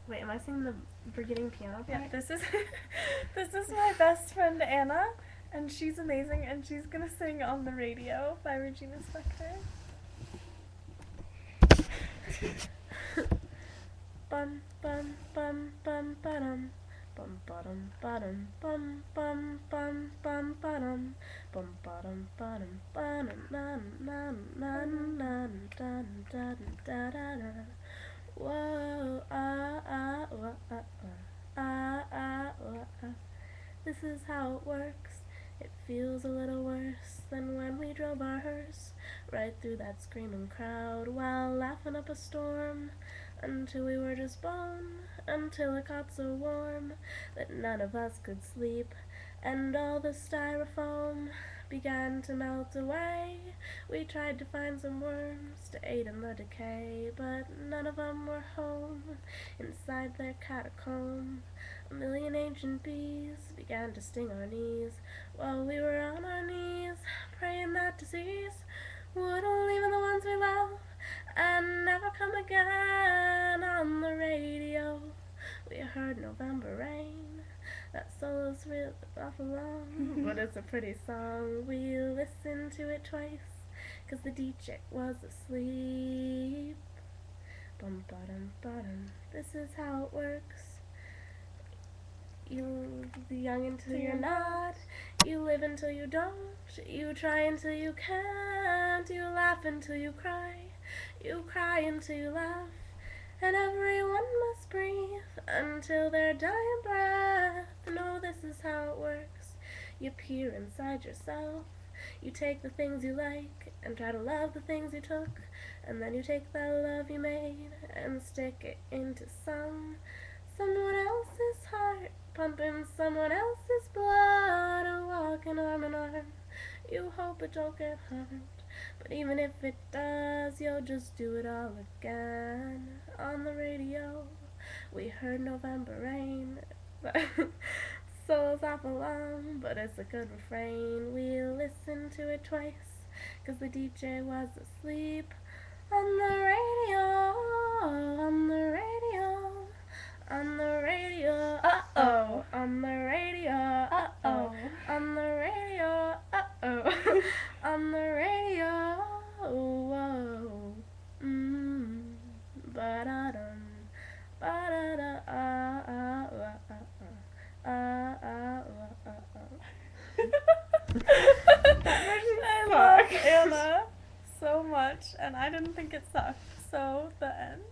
Wait, am I singing the beginning piano part? Yeah, this is this is my best friend Anna, and she's amazing, and she's gonna sing On the Radio by Regina Spektor. Bum bum bum bum ba-dum. Bum bottom bottom bum bum bum bum bottom bum bottom bottom bottom nan nan nan nan dun dun da da da. Whoa ah ah wah, ah ah ah wah, ah. This is how it works. It feels a little worse than when we drove our hearse right through that screaming crowd while laughing up a storm until we were just bone, until it got so warm that none of us could sleep, and all the styrofoam began to melt away. We tried to find some worms to aid in the decay, but none of them were home inside their catacomb. A million ancient bees began to sting our knees while we were on our knees, praying that disease wouldn't leave the ones we love and never come again. On the radio we heard November Rain. That solo's real awful long, but it's a pretty song. We listened to it twice, 'cause the DJ was asleep. Bum bottom bottom, this is how it works. You young until you're not. You live until you don't. You try until you can't. You laugh until you cry. You cry until you laugh. And everyone must breathe until their dying breath. No, this is how it works. You peer inside yourself. You take the things you like and try to love the things you took. And then you take that love you made and stick it into someone else's heart, pumping someone else's blood, or walking arm in arm. You hope it don't get hurt, but even if it does, you'll just do it all again. On the radio we heard November Rain. Solo's awful long, but it's a good refrain. We listened to it twice, 'cause the DJ was asleep. On the radio, on the radio, on the radio, uh-oh, on the radio, uh-oh, on the radio, uh-oh, on the radio, whoa, ba-da-dum, ba-da-da, I love Anna so much, and I didn't think it sucked, so the end.